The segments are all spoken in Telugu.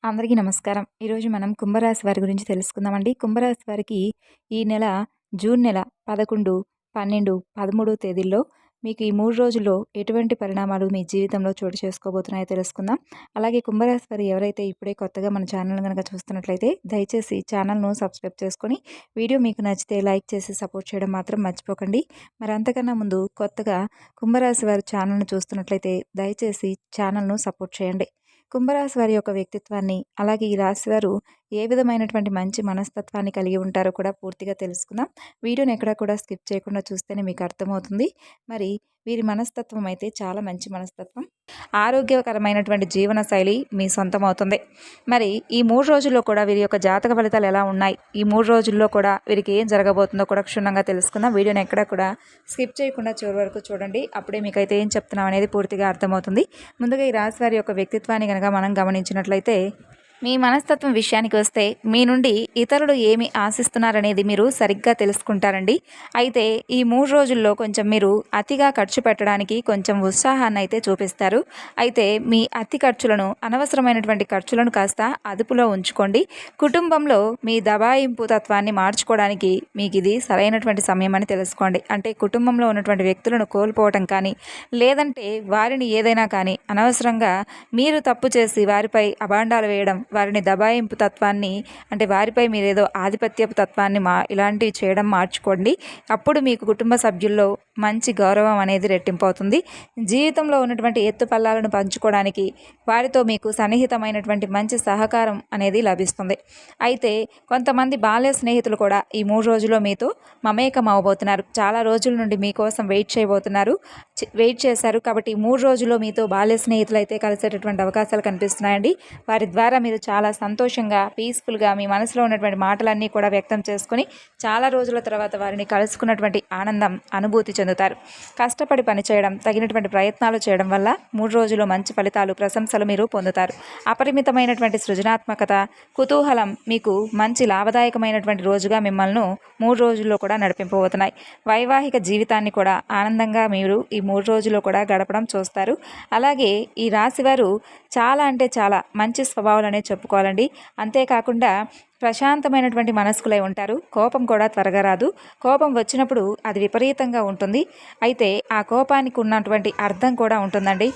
అందరికీ నమస్కారం. ఈరోజు మనం కుంభరాశి వారి గురించి తెలుసుకుందామండి. కుంభరాశి వారికి ఈ నెల జూన్ నెల 11, 12, 13 తేదీల్లో మీకు ఈ 3 రోజుల్లో ఎటువంటి పరిణామాలు మీ జీవితంలో చోటు చేసుకోబోతున్నాయో తెలుసుకుందాం. అలాగే కుంభరాశి వారు ఎవరైతే ఇప్పుడే కొత్తగా మన ఛానల్ గనక చూస్తున్నట్లయితే దయచేసి ఛానల్‌ను సబ్స్క్రైబ్ చేసుకొని వీడియో మీకు నచ్చితే లైక్ చేసి సపోర్ట్ చేయడం మాత్రం మర్చిపోకండి. మరి అంతకన్నా ముందు కొత్తగా కుంభరాశి వారు ఛానల్‌ను చూస్తున్నట్లయితే దయచేసి ఛానల్‌ను సపోర్ట్ చేయండి. కుంభరాశి వారి యొక్క వ్యక్తిత్వాన్ని అలాగే ఈ రాశి వారు ఏ విధమైనటువంటి మంచి మనస్తత్వాన్ని కలిగి ఉంటారో కూడా పూర్తిగా తెలుసుకుందాం. వీడియోని ఎక్కడా కూడా స్కిప్ చేయకుండా చూస్తేనే మీకు అర్థమవుతుంది. మరి వీరి మనస్తత్వం అయితే చాలా మంచి మనస్తత్వం. ఆరోగ్యకరమైనటువంటి జీవన శైలి మీ సొంతం అవుతుంది. మరి ఈ 3 రోజుల్లో కూడా వీరి యొక్క జాతక ఫలితాలు ఎలా ఉన్నాయి, ఈ 3 రోజుల్లో కూడా వీరికి ఏం జరగబోతుందో కూడా క్షుణ్ణంగా తెలుసుకుందాం. వీడియోని ఎక్కడా కూడా స్కిప్ చేయకుండా చివరి వరకు చూడండి. అప్పుడే మీకైతే ఏం చెప్తున్నాం అనేది పూర్తిగా అర్థమవుతుంది. ముందుగా ఈ రాశి వారి యొక్క వ్యక్తిత్వాన్ని కనుక మనం గమనించినట్లయితే మీ మనస్తత్వం విషయానికి వస్తే మీ నుండి ఇతరులు ఏమి ఆశిస్తున్నారనేది మీరు సరిగ్గా తెలుసుకుంటారండి. అయితే ఈ 3 రోజుల్లో కొంచెం మీరు అతిగా ఖర్చు పెట్టడానికి కొంచెం ఉత్సాహాన్ని అయితే చూపిస్తారు. అయితే మీ అతి ఖర్చులను, అనవసరమైనటువంటి ఖర్చులను కాస్త అదుపులో ఉంచుకోండి. కుటుంబంలో మీ దబాయింపు తత్వాన్ని మార్చుకోవడానికి మీకు ఇది సరైనటువంటి సమయం అని తెలుసుకోండి. అంటే కుటుంబంలో ఉన్నటువంటి వ్యక్తులను కోల్పోవటం కానీ, లేదంటే వారిని ఏదైనా కానీ అనవసరంగా మీరు తప్పు చేసి వారిపై అభాండాలు వేయడం, వారిని దబాయింపు తత్వాన్ని అంటే వారిపై మీరు ఏదో ఆధిపత్యపు తత్వాన్ని ఇలాంటివి చేయడం మార్చుకోండి. అప్పుడు మీకు కుటుంబ సభ్యుల్లో మంచి గౌరవం అనేది రెట్టింపు అవుతుంది. జీవితంలో ఉన్నటువంటి ఎత్తుపల్లాలను పంచుకోవడానికి వారితో మీకు సన్నిహితమైనటువంటి మంచి సహకారం అనేది లభిస్తుంది. అయితే కొంతమంది బాల్య స్నేహితులు కూడా ఈ 3 రోజుల్లో మీతో మమేకం అవ్వబోతున్నారు. చాలా రోజుల నుండి మీకోసం వెయిట్ చేశారు. కాబట్టి ఈ 3 రోజుల్లో మీతో బాల్య స్నేహితులు అయితే కలిసేటటువంటి అవకాశాలు కనిపిస్తున్నాయండి. వారి ద్వారా మీరు చాలా సంతోషంగా, పీస్ఫుల్గా మీ మనసులో ఉన్నటువంటి మాటలన్నీ కూడా వ్యక్తం చేసుకుని చాలా రోజుల తర్వాత వారిని కలుసుకున్నటువంటి ఆనందం, అనుభూతి చెందుతారు. కష్టపడి పనిచేయడం, తగినటువంటి ప్రయత్నాలు చేయడం వల్ల 3 రోజుల్లో మంచి ఫలితాలు, ప్రశంసలు మీరు పొందుతారు. అపరిమితమైనటువంటి సృజనాత్మకత, కుతూహలం మీకు మంచి లాభదాయకమైనటువంటి రోజుగా మిమ్మల్ని 3 రోజుల్లో కూడా నడిపింపబోతున్నాయి. వైవాహిక జీవితాన్ని కూడా ఆనందంగా మీరు ఈ 3 రోజుల్లో కూడా గడపడం చూస్తారు. అలాగే ఈ రాశివారు చాలా అంటే చాలా మంచి స్వభావాలనే చెప్పుకోవాలండి. అంతేకాకుండా ప్రశాంతమైనటువంటి మనస్కులై ఉంటారు. కోపం కూడా త్వరగా రాదు. కోపం వచ్చినప్పుడు అది విపరీతంగా ఉంటుంది. అయితే ఆ కోపానికి ఉన్నటువంటి అర్థం కూడా ఉంటుందండి.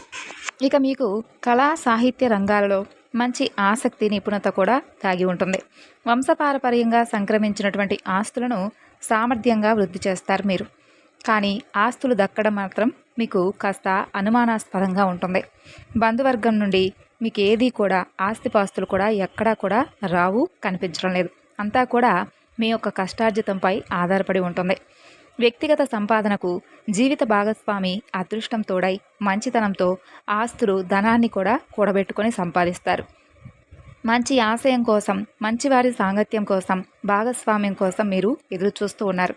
ఇక మీకు కళా సాహిత్య రంగాలలో మంచి ఆసక్తి, నిపుణత కూడా దాగి ఉంటుంది. వంశపారపర్యంగా సంక్రమించినటువంటి ఆస్తులను సామర్థ్యంగా వృద్ధి చేస్తారు మీరు. కానీ ఆస్తులు దక్కడం మాత్రం మీకు కాస్త అనుమానాస్పదంగా ఉంటుంది. బంధువర్గం నుండి మీకు ఏది కూడా ఆస్తిపాస్తులు కూడా ఎక్కడా కూడా రావు, కనిపించడం లేదు. అంతా కూడా మీ యొక్క కష్టార్జితంపై ఆధారపడి ఉంటుంది. వ్యక్తిగత సంపాదనకు జీవిత భాగస్వామి అదృష్టం తోడై మంచితనంతో ఆస్తులు, ధనాన్ని కూడా కూడబెట్టుకొని సంపాదిస్తారు. మంచి ఆశయం కోసం, మంచివారి సాంగత్యం కోసం, భాగస్వామ్యం కోసం మీరు ఎదురు చూస్తూ ఉన్నారు.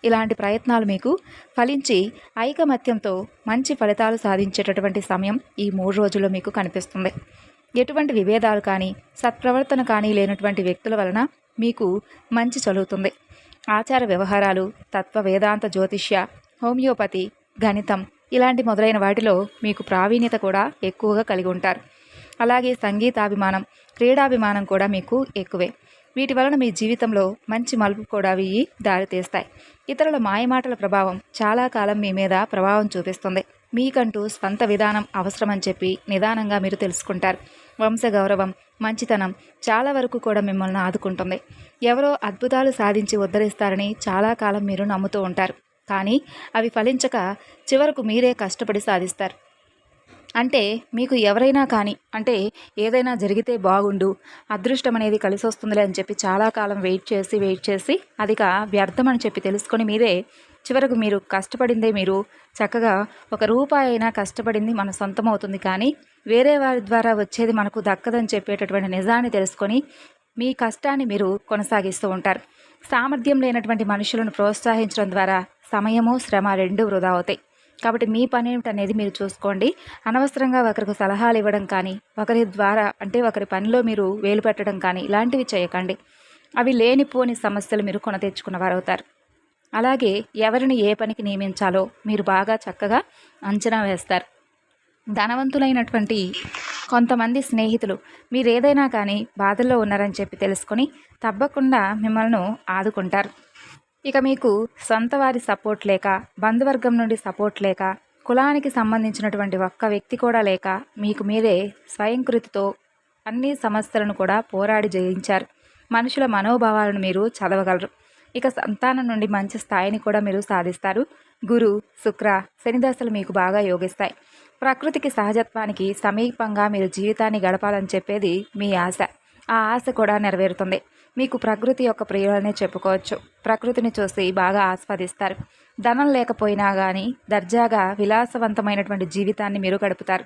ఇలాంటి ప్రయత్నాలు మీకు ఫలించి ఐకమత్యంతో మంచి ఫలితాలు సాధించేటటువంటి సమయం ఈ 3 రోజుల్లో మీకు కనిపిస్తుంది. ఎటువంటి విభేదాలు కానీ, సత్ప్రవర్తన కానీ లేనటువంటి వ్యక్తుల వలన మీకు మంచి చదువుతుంది. ఆచార వ్యవహారాలు, తత్వ వేదాంత జ్యోతిష్య, హోమియోపతి, గణితం ఇలాంటి మొదలైన వాటిలో మీకు ప్రావీణ్యత కూడా ఎక్కువగా కలిగి ఉంటారు. అలాగే సంగీతాభిమానం, క్రీడాభిమానం కూడా మీకు ఎక్కువే. వీటి వలన మీ జీవితంలో మంచి మలుపు కూడా ఇవి దారితీస్తాయి. ఇతరుల మాయమాటల ప్రభావం చాలా కాలం మీ మీద ప్రభావం చూపిస్తుంది. మీకంటూ స్వంత విధానం అవసరమని చెప్పి నిదానంగా మీరు తెలుసుకుంటారు. వంశ గౌరవం, మంచితనం చాలా వరకు కూడా మిమ్మల్ని ఆదుకుంటుంది. ఎవరో అద్భుతాలు సాధించి ఉద్ధరిస్తారని చాలా కాలం మీరు నమ్ముతూ ఉంటారు. కానీ అవి ఫలించక చివరకు మీరే కష్టపడి సాధిస్తారు. అంటే మీకు ఎవరైనా కానీ, అంటే ఏదైనా జరిగితే బాగుండు, అదృష్టం అనేది కలిసి వస్తుందిలే అని చెప్పి చాలా కాలం వెయిట్ చేసి అదిక వ్యర్థం అని చెప్పి తెలుసుకొని మీరే చివరకు మీరు కష్టపడిందే మీరు చక్కగా ఒక రూపాయి అయినా కష్టపడింది మన సొంతం అవుతుంది, కానీ వేరే వారి ద్వారా వచ్చేది మనకు దక్కదని చెప్పేటటువంటి నిజాన్ని తెలుసుకొని మీ కష్టాన్ని మీరు కొనసాగిస్తూ ఉంటారు. సామర్థ్యం లేనటువంటి మనుషులను ప్రోత్సహించడం ద్వారా సమయము, శ్రమ రెండూ వృధా అవుతాయి. కాబట్టి మీ పని ఏమిటనేది మీరు చూసుకోండి. అనవసరంగా ఒకరికి సలహాలు ఇవ్వడం కానీ, ఒకరి ద్వారా అంటే ఒకరి పనిలో మీరు వేలు పెట్టడం కానీ ఇలాంటివి చేయకండి. అవి లేనిపోని సమస్యలు మీరు కొని తెచ్చుకున్నవారు అవుతారు. అలాగే ఎవరిని ఏ పనికి నియమించాలో మీరు బాగా చక్కగా అంచనా వేస్తారు. ధనవంతులైనటువంటి కొంతమంది స్నేహితులు మీరు ఏదైనా కానీ బాధల్లో ఉన్నారని చెప్పి తెలుసుకొని తప్పకుండా మిమ్మల్ని ఆదుకుంటారు. ఇక మీకు సొంత వారి సపోర్ట్ లేక, బంధువర్గం నుండి సపోర్ట్ లేక, కులానికి సంబంధించినటువంటి ఒక్క వ్యక్తి కూడా లేక మీకు మీరే స్వయం కృతితో అన్ని సమస్యలను కూడా పోరాడి జయించారు. మనుషుల మనోభావాలను మీరు చదవగలరు. ఇక సంతానం నుండి మంచి స్థాయిని కూడా మీరు సాధిస్తారు. గురు, శుక్ర, శని దశలు మీకు బాగా యోగిస్తాయి. ప్రకృతికి సహజత్వానికి సమీపంగా మీరు జీవితాన్ని గడపాలని చెప్పేది మీ ఆశ. ఆ ఆశ కూడా నెరవేరుతుంది. మీకు ప్రకృతి యొక్క ప్రియులనే చెప్పుకోవచ్చు. ప్రకృతిని చూసి బాగా ఆస్వాదిస్తారు. ధనం లేకపోయినా కానీ దర్జాగా విలాసవంతమైనటువంటి జీవితాన్ని మీరు గడుపుతారు.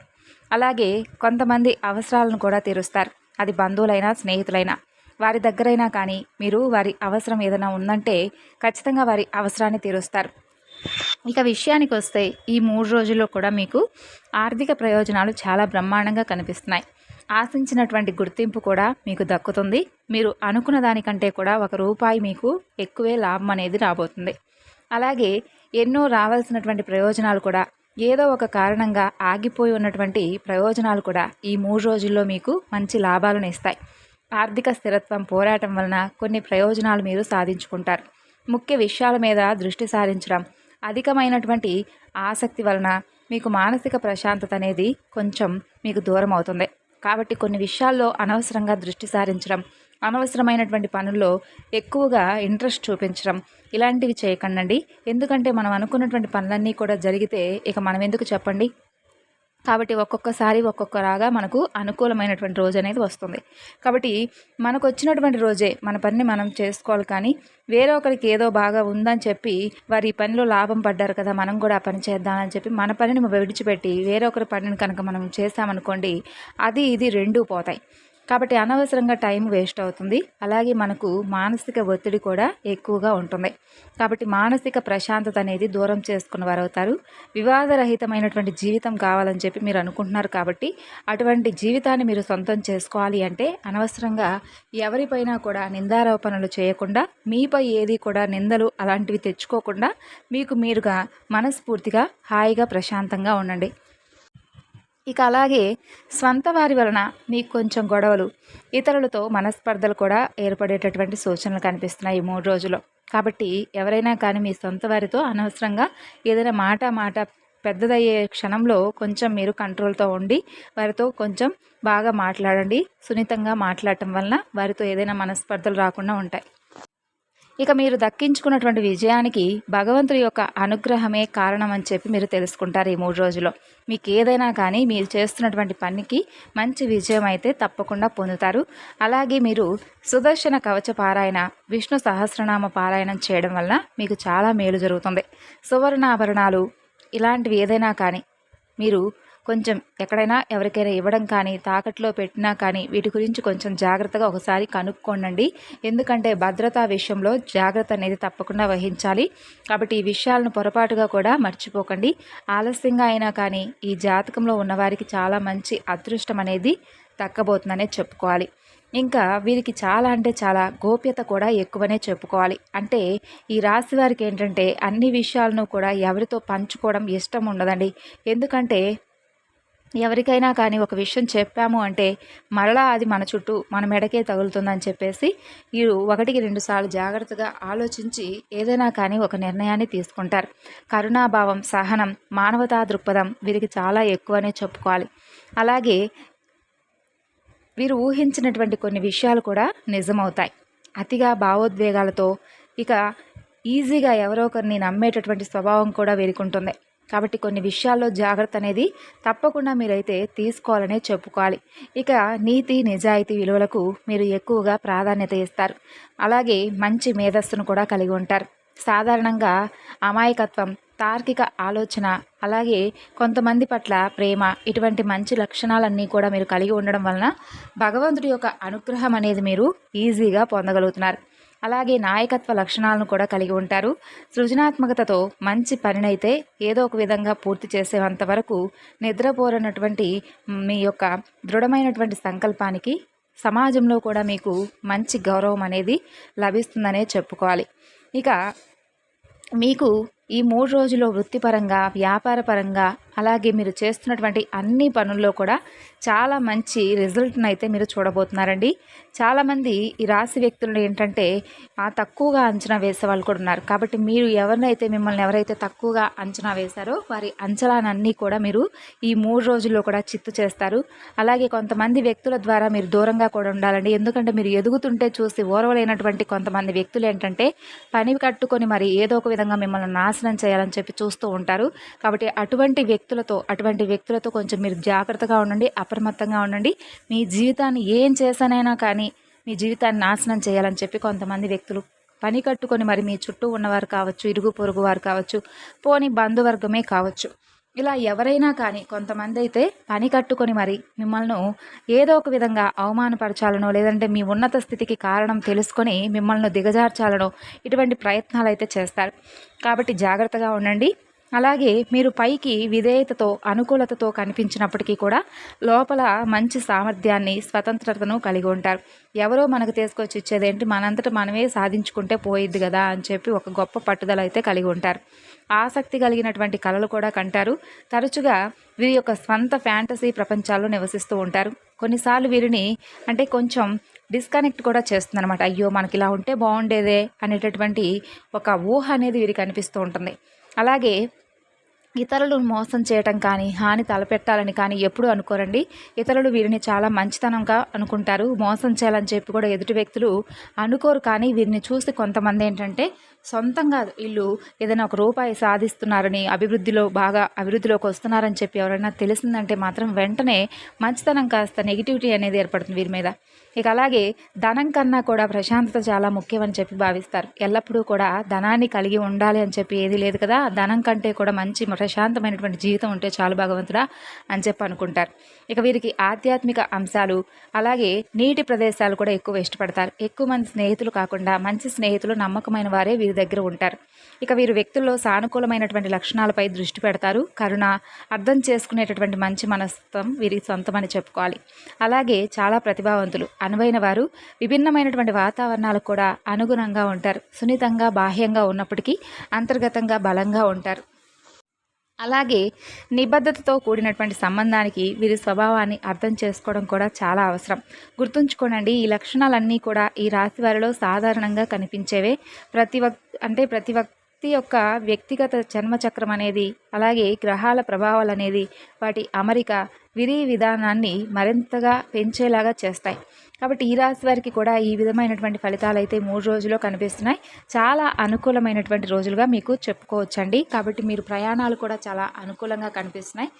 అలాగే కొంతమంది అవసరాలను కూడా తీరుస్తారు. అది బంధువులైనా స్నేహితులైనా వారి దగ్గరైనా కానీ మీరు వారి అవసరం ఏదైనా ఉందంటే ఖచ్చితంగా వారి అవసరాన్ని తీరుస్తారు. ఇక విషయానికి వస్తే ఈ 3 రోజుల్లో కూడా మీకు ఆర్థిక ప్రయోజనాలు చాలా బ్రహ్మాండంగా కనిపిస్తున్నాయి. ఆశించినటువంటి గుర్తింపు కూడా మీకు దక్కుతుంది. మీరు అనుకున్న దానికంటే కూడా ₹1 మీకు ఎక్కువే లాభం అనేది రాబోతుంది. అలాగే ఎన్నో రావాల్సినటువంటి ప్రయోజనాలు కూడా ఏదో ఒక కారణంగా ఆగిపోయి ఉన్నటువంటి ప్రయోజనాలు కూడా ఈ 3 రోజుల్లో మీకు మంచి లాభాలను ఇస్తాయి. ఆర్థిక స్థిరత్వం పోరాటం వలన కొన్ని ప్రయోజనాలు మీరు సాధించుకుంటారు. ముఖ్య విషయాల మీద దృష్టి సారించడం, అధికమైనటువంటి ఆసక్తి వలన మీకు మానసిక ప్రశాంతత అనేది కొంచెం మీకు దూరం అవుతుంది. కాబట్టి కొన్ని విషయాల్లో అనవసరంగా దృష్టి సారించడం, అనవసరమైనటువంటి పనుల్లో ఎక్కువగా ఇంట్రెస్ట్ చూపించడం ఇలాంటివి చేయకండి. ఎందుకంటే మనం అనుకున్నటువంటి పనులన్నీ కూడా జరిగితే ఇక మనం ఎందుకు చెప్పండి. కాబట్టి ఒక్కొక్కసారి ఒక్కొక్కలాగా మనకు అనుకూలమైనటువంటి రోజు అనేది వస్తుంది. కాబట్టి మనకు వచ్చినటువంటి రోజే మన పనిని మనం చేసుకోవాలి. కానీ వేరే ఒకరికి ఏదో బాగా ఉందని చెప్పి వారి ఈ పనిలో లాభం పడ్డారు కదా, మనం కూడా ఆ పని చేద్దామని చెప్పి మన పనిని విడిచిపెట్టి వేరే ఒకరి పనిని కనుక మనం చేసామనుకోండి, అది ఇది రెండూ పోతాయి. కాబట్టి అనవసరంగా టైం వేస్ట్ అవుతుంది. అలాగే మనకు మానసిక ఒత్తిడి కూడా ఎక్కువగా ఉంటుంది. కాబట్టి మానసిక ప్రశాంతత అనేది దూరం చేసుకున్న వారు అవుతారు. వివాదరహితమైనటువంటి జీవితం కావాలని చెప్పి మీరు అనుకుంటున్నారు. కాబట్టి అటువంటి జీవితాన్ని మీరు సొంతం చేసుకోవాలి అంటే అనవసరంగా ఎవరిపైనా కూడా నిందారోపణలు చేయకుండా, మీపై ఏది కూడా నిందలు అలాంటివి తెచ్చుకోకుండా మీకు మీరుగా మనస్ఫూర్తిగా హాయిగా ప్రశాంతంగా ఉండండి. ఇక అలాగే స్వంత వారి వలన మీకు కొంచెం గొడవలు, ఇతరులతో మనస్పర్ధలు కూడా ఏర్పడేటటువంటి సూచనలు కనిపిస్తున్నాయి ఈ 3 రోజుల్లో. కాబట్టి ఎవరైనా కానీ మీ సొంత వారితో అనవసరంగా ఏదైనా మాట పెద్దదయ్యే క్షణంలో కొంచెం మీరు కంట్రోల్తో ఉండి వారితో కొంచెం బాగా మాట్లాడండి. సున్నితంగా మాట్లాడటం వలన వారితో ఏదైనా మనస్పర్ధలు రాకుండా ఉంటాయి. ఇక మీరు దక్కించుకున్నటువంటి విజయానికి భగవంతుడి యొక్క అనుగ్రహమే కారణం అని చెప్పి మీరు తెలుసుకుంటారు ఈ 3 రోజుల్లో. మీకు ఏదైనా కానీ మీరు చేస్తున్నటువంటి పనికి మంచి విజయం అయితే తప్పకుండా పొందుతారు. అలాగే మీరు సుదర్శన కవచ పారాయణ, విష్ణు సహస్రనామ పారాయణం చేయడం వల్ల మీకు చాలా మేలు జరుగుతుంది. సువర్ణాభరణాలు ఇలాంటివి ఏదైనా కానీ మీరు కొంచెం ఎక్కడైనా ఎవరికైనా ఇవ్వడం కానీ, తాకట్లో పెట్టినా కానీ వీటి గురించి కొంచెం జాగ్రత్తగా ఒకసారి కనుక్కోండి. ఎందుకంటే భద్రతా విషయంలో జాగ్రత్త అనేది తప్పకుండా వహించాలి. కాబట్టి ఈ విషయాలను పొరపాటుగా కూడా మర్చిపోకండి. ఆలస్యంగా అయినా కానీ ఈ జాతకంలో ఉన్నవారికి చాలా మంచి అదృష్టం అనేది దక్కబోతుందనే చెప్పుకోవాలి. ఇంకా వీరికి చాలా అంటే చాలా గోప్యత కూడా ఎక్కువనే చెప్పుకోవాలి. అంటే ఈ రాశి వారికి ఏంటంటే అన్ని విషయాలను కూడా ఎవరితో పంచుకోవడం ఇష్టం ఉండదండి. ఎందుకంటే ఎవరికైనా కానీ ఒక విషయం చెప్పాము అంటే మరలా అది మన చుట్టూ మన మెడకే తగులుతుందని చెప్పేసి వీరు 1-2 సార్లు జాగ్రత్తగా ఆలోచించి ఏదైనా కానీ ఒక నిర్ణయాన్ని తీసుకుంటారు. కరుణాభావం, సహనం, మానవతా దృక్పథం వీరికి చాలా ఎక్కువనే చెప్పుకోవాలి. అలాగే వీరు ఊహించినటువంటి కొన్ని విషయాలు కూడా నిజమవుతాయి. అతిగా భావోద్వేగాలతో ఇక ఈజీగా ఎవరో ఒకరిని నమ్మేటటువంటి స్వభావం కూడా వీరికి ఉంటుంది. కాబట్టి కొన్ని విషయాల్లో జాగ్రత్త అనేది తప్పకుండా మీరైతే తీసుకోవాలనే చెప్పుకోవాలి. ఇక నీతి, నిజాయితీ విలువలకు మీరు ఎక్కువగా ప్రాధాన్యత ఇస్తారు. అలాగే మంచి మేధస్సును కూడా కలిగి ఉంటారు. సాధారణంగా అమాయకత్వం, తార్కిక ఆలోచన, అలాగే కొంతమంది పట్ల ప్రేమ, ఇటువంటి మంచి లక్షణాలన్నీ కూడా మీరు కలిగి ఉండడం వలన భగవంతుడి యొక్క అనుగ్రహం అనేది మీరు ఈజీగా పొందగలుగుతున్నారు. అలాగే నాయకత్వ లక్షణాలను కూడా కలిగి ఉంటారు. సృజనాత్మకతతో మంచి పనినైతే ఏదో ఒక విధంగా పూర్తి చేసేంత వరకు నిద్రపోరనటువంటి మీ యొక్క దృఢమైనటువంటి సంకల్పానికి సమాజంలో కూడా మీకు మంచి గౌరవం అనేది లభిస్తుందనే చెప్పుకోవాలి. ఇక మీకు ఈ 3 రోజుల్లో వృత్తిపరంగా, వ్యాపారపరంగా, అలాగే మీరు చేస్తున్నటువంటి అన్ని పనుల్లో కూడా చాలా మంచి రిజల్ట్‌ని అయితే మీరు చూడబోతున్నారండి. చాలామంది ఈ రాశి వ్యక్తులను ఏంటంటే తక్కువగా అంచనా వేసేవాళ్ళు కూడా ఉన్నారు. కాబట్టి మీరు మిమ్మల్ని ఎవరైతే తక్కువగా అంచనా వేశారో వారి అంచనాలన్నీ కూడా మీరు ఈ 3 రోజుల్లో కూడా చిత్తు చేస్తారు. అలాగే కొంతమంది వ్యక్తుల ద్వారా మీరు దూరంగా కూడా ఉండాలండి. ఎందుకంటే మీరు ఎదుగుతుంటే చూసి ఓర్వలేనటువంటి కొంతమంది వ్యక్తులు ఏంటంటే పని కట్టుకొని మరి ఏదో ఒక విధంగా మిమ్మల్ని నాశనం చేయాలని చెప్పి చూస్తూ ఉంటారు. కాబట్టి అటువంటి వ్యక్తులతో కొంచెం మీరు జాగ్రత్తగా ఉండండి, అప్రమత్తంగా ఉండండి. మీ జీవితాన్ని ఏం చేశానైనా కానీ మీ జీవితాన్ని నాశనం చేయాలని చెప్పి కొంతమంది వ్యక్తులు పని కట్టుకొని మరి మీ చుట్టూ ఉన్నవారు కావచ్చు, ఇరుగు పొరుగు వారు కావచ్చు, పోని బంధువర్గమే కావచ్చు, ఇలా ఎవరైనా కానీ కొంతమంది అయితే పని కట్టుకొని మరి మిమ్మల్ని ఏదో ఒక విధంగా అవమానపరచాలనో, లేదంటే మీ ఉన్నత స్థితికి కారణం తెలుసుకొని మిమ్మల్ని దిగజార్చాలనో ఇటువంటి ప్రయత్నాలు అయితే చేస్తారు. కాబట్టి జాగ్రత్తగా ఉండండి. అలాగే మీరు పైకి విధేయతతో, అనుకూలతతో కనిపించినప్పటికీ కూడా లోపల మంచి సామర్థ్యాన్ని, స్వతంత్రతను కలిగి ఉంటారు. ఎవరో మనకు తీసుకొచ్చి ఇచ్చేదేంటి, మనంతట మనమే సాధించుకుంటే పోయిద్ది కదా అని చెప్పి ఒక గొప్ప పట్టుదల అయితే కలిగి ఉంటారు. ఆసక్తి కలిగినటువంటి కళలు కూడా కంటారు. తరచుగా వీరి యొక్క స్వంత ఫ్యాంటసీ ప్రపంచాల్లో నివసిస్తూ ఉంటారు. కొన్నిసార్లు వీరిని కొంచెం డిస్కనెక్ట్ కూడా చేస్తుందన్నమాట. అయ్యో మనకి ఇలా ఉంటే బాగుండేదే అనేటటువంటి ఒక ఊహ అనేది వీరికి అనిపిస్తూ ఉంటుంది. అలాగే ఇతరులను మోసం చేయటం కానీ, హాని తలపెట్టాలని కానీ ఎప్పుడు అనుకోరండి. ఇతరులు వీరిని చాలా మంచితనంగా అనుకుంటారు. మోసం చేయాలని చెప్పి కూడా ఎదుటి వ్యక్తులు అనుకోరు. కానీ వీరిని చూసి కొంతమంది ఏంటంటే సొంతంగా వీళ్ళు ఏదైనా ఒక రూపాయి సాధిస్తున్నారని, అభివృద్ధిలోకి వస్తున్నారని చెప్పి ఎవరైనా తెలిసిందంటే మాత్రం వెంటనే మంచితనం కాస్త నెగిటివిటీ అనేది ఏర్పడుతుంది వీరి మీద. ఇక అలాగే ధనం కన్నా కూడా ప్రశాంతత చాలా ముఖ్యమని చెప్పి భావిస్తారు. ఎల్లప్పుడూ కూడా ధనాన్ని కలిగి ఉండాలి అని చెప్పి ఏది లేదు కదా, ధనం కంటే కూడా మంచి ప్రశాంతమైనటువంటి జీవితం ఉంటే చాలు భగవంతుడా అని చెప్పి అనుకుంటారు. ఇక వీరికి ఆధ్యాత్మిక అంశాలు, అలాగే నీటి ప్రదేశాలు కూడా ఎక్కువ ఇష్టపడతారు. ఎక్కువ మంది స్నేహితులు కాకుండా మంచి స్నేహితులు, నమ్మకమైన వారే వీరి దగ్గర ఉంటారు. ఇక వీరు వ్యక్తుల్లో సానుకూలమైనటువంటి లక్షణాలపై దృష్టి పెడతారు. కరుణ, అర్థం చేసుకునేటటువంటి మంచి మనస్తత్వం వీరికి సొంతమని చెప్పుకోవాలి. అలాగే చాలా ప్రతిభావంతులు, అనువైన వారు, విభిన్నమైనటువంటి వాతావరణాలకు కూడా అనుగుణంగా ఉంటారు. సున్నితంగా, బాహ్యంగా ఉన్నప్పటికీ అంతర్గతంగా బలంగా ఉంటారు. అలాగే నిబద్ధతతో కూడినటువంటి సంబంధానికి వీరి స్వభావాన్ని అర్థం చేసుకోవడం కూడా చాలా అవసరం. గుర్తుంచుకోనండి, ఈ లక్షణాలన్నీ కూడా ఈ రాశి వారిలో సాధారణంగా కనిపించేవే. ప్రతి వ్యక్తి యొక్క వ్యక్తిగత జన్మచక్రం అనేది, అలాగే గ్రహాల ప్రభావాలు అనేది, వాటి అమరిక వీరి విధానాన్ని మరింతగా పెంచేలాగా చేస్తాయి. కాబట్టి ఈ రాశి వారికి కూడా ఈ విధమైనటువంటి ఫలితాలు అయితే 3 రోజుల్లో కనిపిస్తున్నాయి. చాలా అనుకూలమైనటువంటి రోజులుగా మీకు చెప్పుకోవచ్చండి. కాబట్టి మీరు ప్రయాణాలు కూడా చాలా అనుకూలంగా కనిపిస్తున్నాయి.